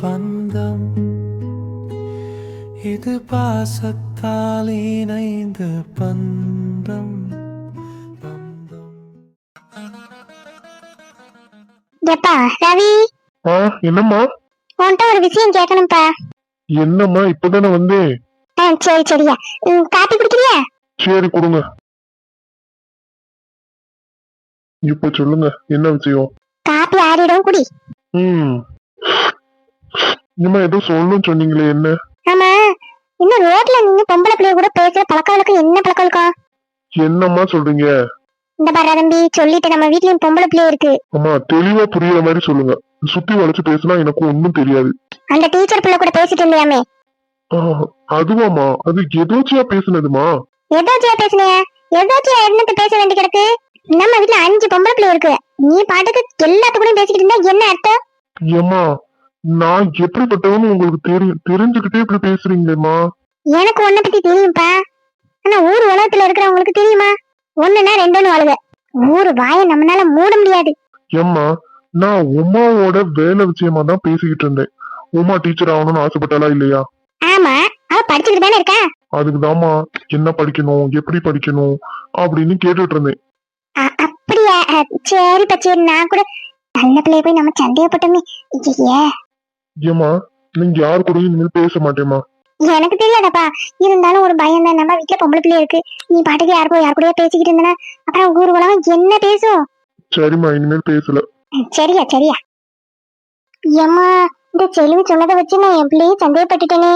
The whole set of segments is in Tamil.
பந்தம் இது பாசத்தால் இணைந்த பந்தம். எப்பா ரவி, என்னம்மா? உன்கிட்ட ஒரு விஷயம் கேட்கணும்ப்பா. என்னம்மா இப்பதானே வந்தேன். சரி சரியா, காப்பி குடிக்கிறியா? சரி கொடுங்க. இப்ப சொல்லுங்க, என்ன விஷயம்? காப்பி ஆறிடும், குடி. இனிமே ஏதோ சொல்லணும்னு சொன்னீங்களே, என்ன? ஆமா, இன்னும் ரோட்ல நீங்க பொம்பளை பிள்ளைய கூட பேசுற பழக்கம் வழக்கம் என்ன பழக்கம் இருக்கும்? என்னம்மா சொல்றீங்க? இந்த பாரு தம்பி, சொல்லிட்டு நம்ம வீட்லயும் பொம்பளை பிள்ளை இருக்கு. அம்மா தெளிவா புரியுற மாதிரி சொல்லுங்க. சுத்தி வளைச்சு பேசினா எனக்கு ஒண்ணும் தெரியாது. அந்த டீச்சர் பிள்ளை கூட பேசிட்டு இருந்தியாமே? அதுவாமா? அது எதோச்சியா பேசுனதுமா? எதோச்சியா பேசுனியா? எதோச்சியா என்னத்து பேச வேண்டி கிடக்கு? நம்ம வீட்ல 5 பொம்பளை பிள்ளை இருக்கு. நீ பாட்டுக்கு எல்லாத்துக்கூடயும் பேசிக்கிட்டு இருந்தா என்ன அர்த்தம்? ஏம்மா, நான் எப்படிப்பட்டவன்னு உங்களுக்கு தெரிஞ்சுக்கிட்டே இப்படி பேசுறீங்களேம்மா? எனக்கு உன்னை பத்தி தெரியும்பா. ஆனா ஊர் உலகத்துல இருக்கிறவங்களுக்கு தெரியுமா? ஒண்ணுன்னா ரெண்டுன்னு வாழுக. ஊரு வாய நம்மளால மூட முடியாது. ஏம்மா, நான் உமாவோட வேலை விஷயமா தான் பேசிக்கிட்டு இருந்தேன். உமா டீச்சர் ஆகணும்னு ஆசைப்பட்டாளா இல்லையா? ஆமா, அவ படிச்சுக்கிட்டு தானே இருக்கா. அதுக்குதாம்மா என்ன படிக்கணும், எப்படி படிக்கணும் அப்படின்னு கேட்டுட்டு இருந்தேன். அப்படியா? சரிப்பா சரி. நான் கூட நல்ல பிள்ளைய போய் நம்ம சந்தேகப்பட்டோமே. ஏம்மா, நீங்க யாரு கூடயும் இனிமேல் பேச மாட்டேமா? எனக்கு தெரியாதப்பா, இருந்தாலும் ஒரு பயம் தான். நம்ம வீட்டுல பொம்பளை பிள்ளை இருக்கு. நீ பாட்டுக்கு யார் கூடயா பேசிக்கிட்டு இருந்தனா அப்புறம் ஊர் உலகம் என்ன பேசும்? சரிம்மா, இனிமேல் பேசல. சரியா சரியா. ஏம்மா, இந்த செல்வி சொன்னதை வச்சு நான் என் பிள்ளைய சந்தேகப்பட்டுட்டேனே.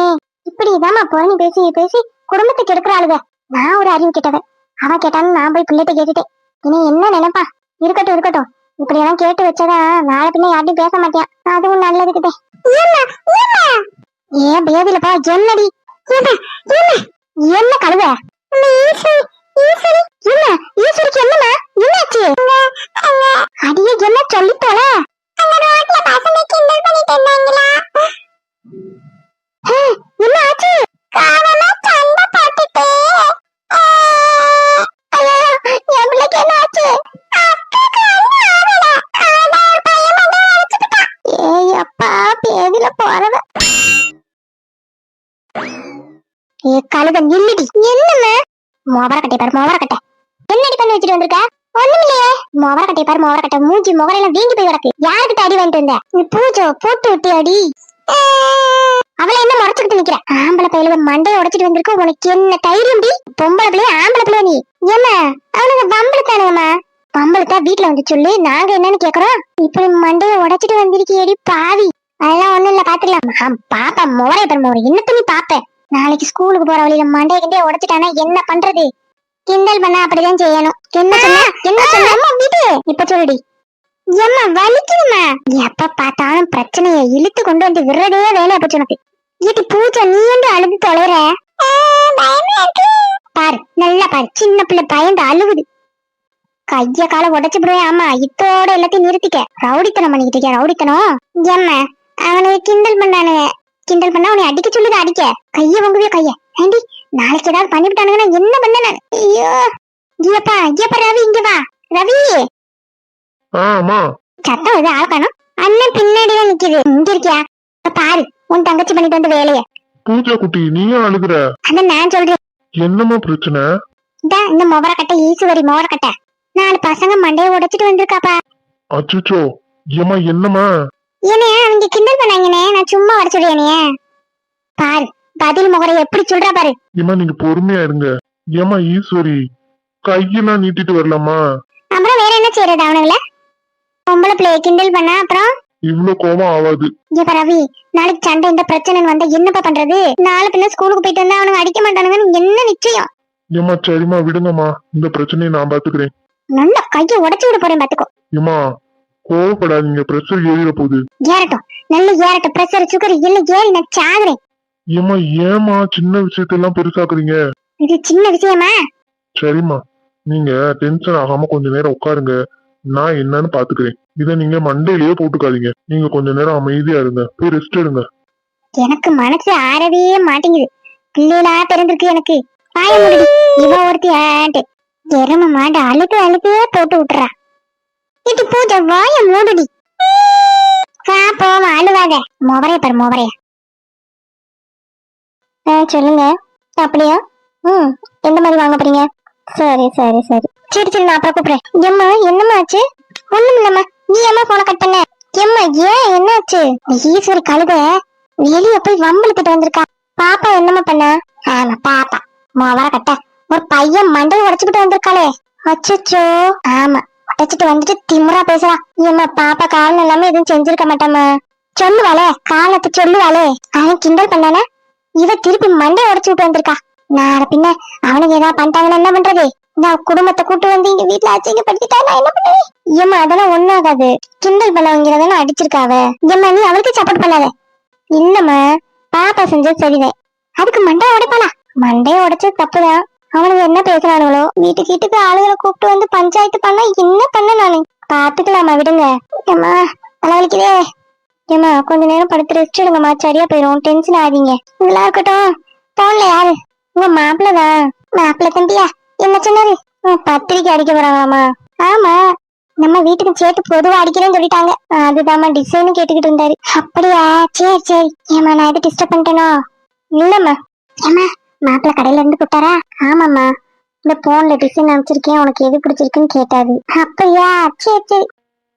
இப்படிதாம்மா புறணி பேசி பேசி குடும்பத்தை கெடுக்கிறாளுங்க. நான் ஒரு அறிவு கேட்டவன். அவன் கேட்டான்னு நான் போய் பிள்ளைகிட்ட கேட்டுட்டேன். இனி என்ன நினைப்பா? இருக்கட்டும் இருக்கட்டும். இப்படி எல்லாம் கேட்டு வச்சதா நாளை பின்ன யார்ட்டும் பேச மாட்டேன். அதுவும் நல்லதுக்கிட்டே. ஏன் பேதிலப்பா? என்னடி என்ன கழுவ? ஈஸ்வரிக்கு என்னமா? என்னாச்சு? அடியே என்ன சொல்லித்தோல? என்ன ஆச்சு? கழுதன் இல்லடி. என்னன்னு மோவரக்கட்டை பாரு, மோவரக்கட்டை. என்னடி பண்ணி வச்சுட்டு வந்திருக்க? ஒண்ணுமில்லையே. மோவரக்கட்டை பாரு, மோவரக்கட்டை. மூஞ்சி முகரெல்லாம் வீங்கி போய் கிடக்கு. யாருக்கிட்ட அடி வாங்கிட்டு வந்த? நீ பூஜை போட்டு விட்டு அடி. அவளை என்ன மறைச்சுக்கிட்டு நிக்கிற? ஆம்பளை பையில மண்டையை உடைச்சிட்டு வந்திருக்க. உனக்கு என்ன தைரியம்? பொம்பளை பிள்ளைய ஆம்பளை பிள்ளை நீ. என்ன அவனுக்கு வம்பளுத்தானுங்கம்மா? வம்பளுத்தா வீட்டுல வந்து சொல்லு, நாங்க என்னன்னு கேக்குறோம். இப்படி மண்டையை உடைச்சிட்டு வந்திருக்கியடி பாவி. அதெல்லாம் ஒண்ணும் இல்ல, பாத்துக்கலாம். பாப்பா முறைய பாரு, முறை என்ன துணி பாப்பேன். நாளைக்கு ஸ்கூலுக்கு போற வழியில மண்டைய கிண்டைய உடைச்சிட்டானா என்ன பண்றது? கிண்டல் பண்ணா அப்படிதான் செய்யணும். என்ன சொன்ன? என்ன சொன்ன? வீட்டு இப்ப சொல்லுடி. ஏம்மா வலிக்குதுமா? எப்ப பார்த்தாலும் பிரச்சனையை இழுத்து கொண்டு வந்து விடுறதே வேலையா போச்சு உனக்கு. இது பூஜை, நீ என்று அழுது தொலைற. பாரு, நல்லா பாரு, சின்ன பிள்ளை பயந்து அழுகுது. கைய கால உடைச்சு போடுவேன். ஆமா, இத்தோட எல்லாத்தையும் நிறுத்திக்க. ரவுடித்தனம் பண்ணிக்கிட்டு இருக்க, ரவுடித்தனம். ஏம்மா, அவனுக்கு கிண்டல் பண்ணானுங்க. கிண்டல் பண்ணா உன்னை அடிக்க சொல்லுது, அடிக்க. கைய வாங்குவியா கைய? ஏண்டி, நாளைக்கு ஏதாவது பண்ணிவிட்டானுங்கன்னா என்ன பண்ண நான்? ஐயோ, ஐயப்பா ஐயப்பா. ரவி இங்க வா. ரவி, சத்தம் வருது, ஆள் காணோம். அண்ணன் பின்னாடிதான் நிக்குது. இங்க இருக்கியா? பாரு, உன் தங்கச்சி பண்ணிட்டு வந்த வேலைய. பூஜா குட்டி, நீ அழுகுற? அண்ணன் நான் சொல்றேன். என்னமா பிரச்சனை? இந்த மொவரக்கட்டை ஈஸ்வரி, மொவரக்கட்டை 4 பசங்க மண்டையை உடைச்சிட்டு வந்திருக்காப்பா. அச்சோ, ஏமா என்னமா? ஏனையா அவங்க கிண்டல் பண்ணாங்கன்னே, நான் சும்மா வர சொல்லியானே. பாரு, பதில் முகரை எப்படி சொல்றா பாரு. ஏமா நீங்க பொறுமையா இருங்க. ஏமா ஈஸ்வரி, கையெல்லாம் நீட்டிட்டு வரலாமா? அப்புறம் வேற என்ன செய்யறது? அவனுங்கள பொம்பளை பிள்ளைய கிண்டல் பண்ணா அப்புறம் இவ்ளோ கோபம் ஆகாது. இப்ப ரவி, நாளைக்கு சண்டை இந்த பிரச்சனை வந்தா என்னப்பா பண்றது? நாளை பின்ன ஸ்கூலுக்கு போயிட்டு வந்தா அவனுக்கு அடிக்க மாட்டானுங்கன்னு என்ன நிச்சயம்? ஏமா சரிமா விடுங்கம்மா, இந்த பிரச்சனையை நான் பாத்துக்கிறேன். நல்ல கைய உடைச்சு விட போறேன் பாத்துக்கோ. ஏமா கோவப்படாதீங்க, பிரஷர் ஏறிட போகுது. ஏறட்டும், நல்ல ஏறட்டும். பிரஷர் சுகர் எல்லாம் ஏறி நான் சாகுறேன். ஏமா ஏமா சின்ன விஷயத்தெல்லாம் பெருசாக்குறீங்க? இது சின்ன விஷயமா? சரிம்மா, நீங்க டென்ஷன் ஆகாம கொஞ்ச நேரம் உட்காருங்க, நான் என்னன்னு பாத்துக்கிறேன். இத நீங்க மண்டையிலேயே போட்டுக்காதீங்க. நீங்க கொஞ்ச நேரம் அமைதியா இருங்க, போய் ரெஸ்ட் எடுங்க. எனக்கு மனசு ஆறவே மாட்டேங்குது. பிள்ளைகளா பிறந்திருக்கு எனக்கு. பாய முடியும். இவ ஒருத்தி ஆண்டு எரும மாண்டு அழுத்து அழுத்தே போட்டு விட்டுறா. இது பூஜை வாய மூடுடி. போமா அழுவாத. மொபரைய பாரு மொபரைய. சொல்லுங்க. அப்படியா? எந்த மாதிரி வாங்க போறீங்க? சரி சரி சரி சரி சரி, நான் அப்புறம் கூப்பிடுறேன். எம்மா என்னம்மா ஆச்சு? ஒண்ணும் இல்லம்மா. நீ ஏமா போன கட் பண்ண? எம்மா ஏன் என்னாச்சு? ஈஸ்வரி கழுத வெளிய போய் வம்பிழுத்துட்டு வந்திருக்கா. பாப்பா என்னம்மா பண்ண? ஆமா பாப்பா மொவர கட்ட ஒரு பையன் மண்டையை உடைச்சுக்கிட்டு வந்திருக்காளே. அச்சோ. ஆமா, உடைச்சிட்டு வந்துட்டு திமுறா பேசுறா. ஏம்மா பாப்பா காலம் எல்லாமே எதுவும் செஞ்சிருக்க மாட்டாமா. சொல்லுவாளே காலத்து சொல்லுவாளே. அவன் கிண்டல் பண்ணானா இவ திருப்பி மண்டையை உடைச்சுக்கிட்டு வந்திருக்கா. நான் பின்ன அவனுக்கு ஏதாவது பண்ணிட்டாங்கன்னா என்ன பண்றது? நான் குடும்பத்தை கூட்டு வந்து இங்க வீட்டுல அச்சிங்கப்படுத்திட்டா நான் என்ன பண்ணுவேன்? ஏம்மா அதெல்லாம் ஒண்ணும் ஆகாது. கிண்டல் பண்ணவங்கிறதானே அடிச்சிருக்காவ. ஏம்மா நீ அவளுக்கு சப்போர்ட் பண்ணாத. இல்லம்மா பாப்பா செஞ்சது சரிதான். அதுக்கு மண்டையை உடைப்பாளா? மண்டையை உடைச்சது தப்புதான். அவனுக்கு என்ன பேசுறானுங்களோ. வீட்டுக்கு ஆளுகளை கூப்பிட்டு வந்து பஞ்சாயத்து பண்ணா என்ன பண்ண நானு? பாத்துக்கலாமா விடுங்க. ஏம்மா தலைவலிக்குதே. ஏம்மா கொஞ்ச நேரம் படுத்து ரெஸ்ட் எடுங்கம்மா, சரியா போயிரும். டென்ஷன் ஆகாதீங்க. இதெல்லாம் இருக்கட்டும். போன்ல யாரு? உங்க மாப்பிள்ளதான். மாப்பிள்ள தம்பியா? என்ன சொன்னாரு? பத்திரிக்கை அடிக்க போறாங்களாமா? ஆமா, நம்ம வீட்டுக்கு சேர்த்து பொதுவா அடிக்கிறேன்னு சொல்லிட்டாங்க. அதுதாம்மா டிசைன் கேட்டுக்கிட்டு இருந்தாரு. அப்படியா? சரி சரி. ஏமா நான் எது டிஸ்டர்ப் பண்ணிட்டேனோ? இல்லம்மா. ஏமா மாப்பிள்ள கடையில இருந்து போட்டாரா? ஆமாம்மா, இந்த போன்ல டிசைன் அனுப்பிச்சிருக்கேன், உனக்கு எது பிடிச்சிருக்குன்னு கேட்டாரு. அப்படியா? சரி சரி.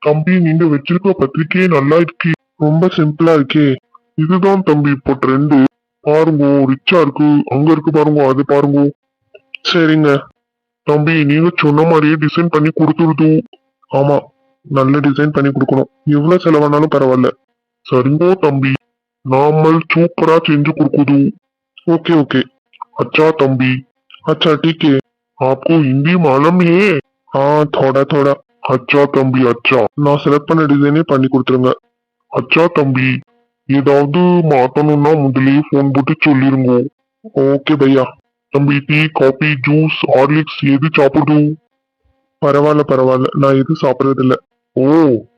தம்பி நீங்க வச்சிருக்க பத்திரிக்கையே நல்லா இருக்கு. ரொம்ப சிம்பிளா இருக்கே. இதுதான் தம்பி இப்போ ட்ரெண்டு. பாருங்க ரிச்சா இருக்கு. அங்க இருக்கு பாருங்க, அது பாருங்க. சரிங்க தம்பி, நீங்க சொன்ன மாதிரியே டிசைன் பண்ணி கொடுத்துருது. ஆமா, நல்ல டிசைன் பண்ணி கொடுக்கணும். எவ்வளவு செலவானாலும் பரவாயில்ல. சரிங்கோ தம்பி, நாமல் சூப்பரா செஞ்சு கொடுக்குது. Okay okay. अच्छा तंबी। अच्छा ठीक है। आपको हिंदी मालूम है? हाँ थोड़ा थोड़ा। अच्छा तंबी अच्छा, நான் செலக்ட் பண்ண டிசைனே பண்ணி கொடுத்துருங்க. அச்சா தம்பி, ஏதாவது மாத்தணும்னா முதல்லயே போன் போட்டு சொல்லிருங்க. ஓகே பையா. தம்பி டீ காபி ஜூஸ் ஹார்லிக்ஸ் எது சாப்பிடும்? பரவாயில்ல பரவாயில்ல, நான் எதுவும் சாப்பிடுறது இல்ல. ஓ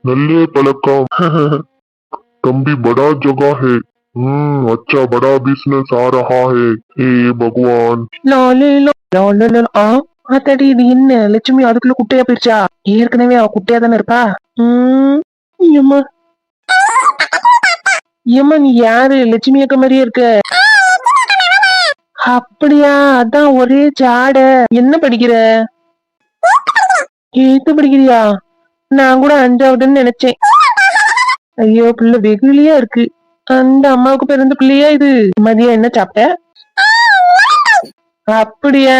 நல்ல பழக்கம். तंबी बड़ा जगह है। अच्छा बड़ा बिजनेस आ रहा है। हे भगवान। ஆத்தாடி இது என்ன லட்சுமி அதுக்குள்ள குட்டையா போயிருச்சா? ஏற்கனவே அவ குட்டையா தானே இருப்பா. ஏம்மா ஏம்மா நீ யாரு? லட்சுமி அக்கா மாதிரியே இருக்க. அப்படியா? அதான் ஒரே ஜாட. என்ன படிக்கிற? 8th படிக்கிறியா? நான் கூட 5வதுன்னு நினைச்சேன். ஐயோ பிள்ளை வெகுலியா இருக்கு. அந்த அம்மாவுக்கு பிறந்த பிள்ளையா இது? மதியம் என்ன சாப்பிட்ட? அப்படியா?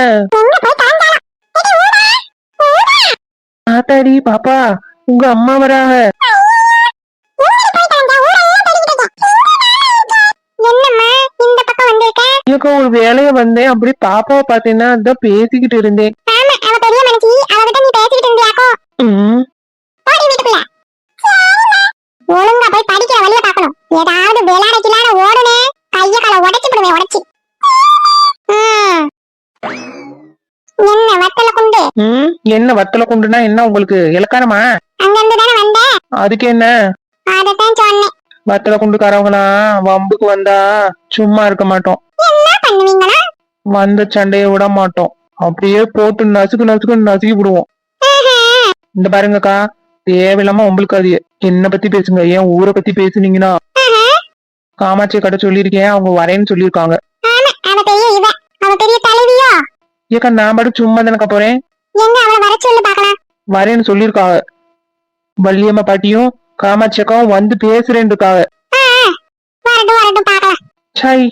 ஆத்தாடி பாப்பா, உங்க அம்மா வராக. ஒரு வேலைய வந்தேன், அப்படி பாப்பாவை பார்த்தேன்னா அதான் பேசிக்கிட்டு இருந்தேன். ஒழுங்கா போய் படிக்கிற வழிய பாக்கணும். ஏதாவது விளையாடக்கலான ஓடுனே கைய கால உடைச்சு விடுவேன். உடைச்சு என்ன வத்தல குண்டு? என்ன வத்தல குண்டுனா என்ன உங்களுக்கு இலக்காரமா? அங்க இருந்து தானே வந்தேன். அதுக்கு என்ன? அதத்தான் சொன்னேன். வத்தல குண்டுக்காரவங்களா வம்புக்கு வந்தா சும்மா இருக்க மாட்டோம். என்ன பண்ணுவீங்களா? வந்த சண்டைய விட மாட்டோம். அப்படியே போட்டு நசுக்கு நசுக்கு நசுக்கி விடுவோம். இந்த பாருங்கக்கா, தேவையில்லாம உங்களுக்கு அது என்ன பத்தி பேசுங்க. ஏன் ஊரை பத்தி பேசுனீங்கன்னா காமாட்சியை கடை சொல்லிருக்கேன், அவங்க வரேன்னு சொல்லிருக்காங்க. ஏக்கா நான் பாட்டு சும்மா தானக்கா போறேன். வரேன்னு சொல்லிருக்காங்க. வள்ளியம்மா பாட்டியும் காமாட்சி அக்காவும் வந்து பேசுறேன்னு இருக்காங்க. சாய்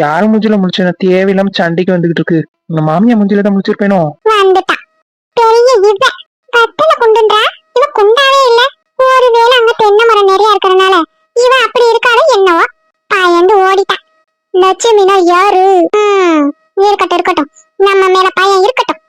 யாரு மூஞ்சில முடிச்சேன்? தேவையில்லாம சண்டைக்கு வந்துகிட்டு இருக்கு. உங்க மாமியா மூஞ்சில தான் முடிச்சிருப்பேனோ? குண்டாவே இல்ல. ஒருவேளை அங்க தென்னை மரம் நிறைய இருக்கறனால இவ அப்படி இருக்காளோ என்னவோ. பயந்து ஓடிட்டா. லட்சுமினா யாரு? இருக்கட்டும் இருக்கட்டும், நம்ம மேல பயம் இருக்கட்டும்.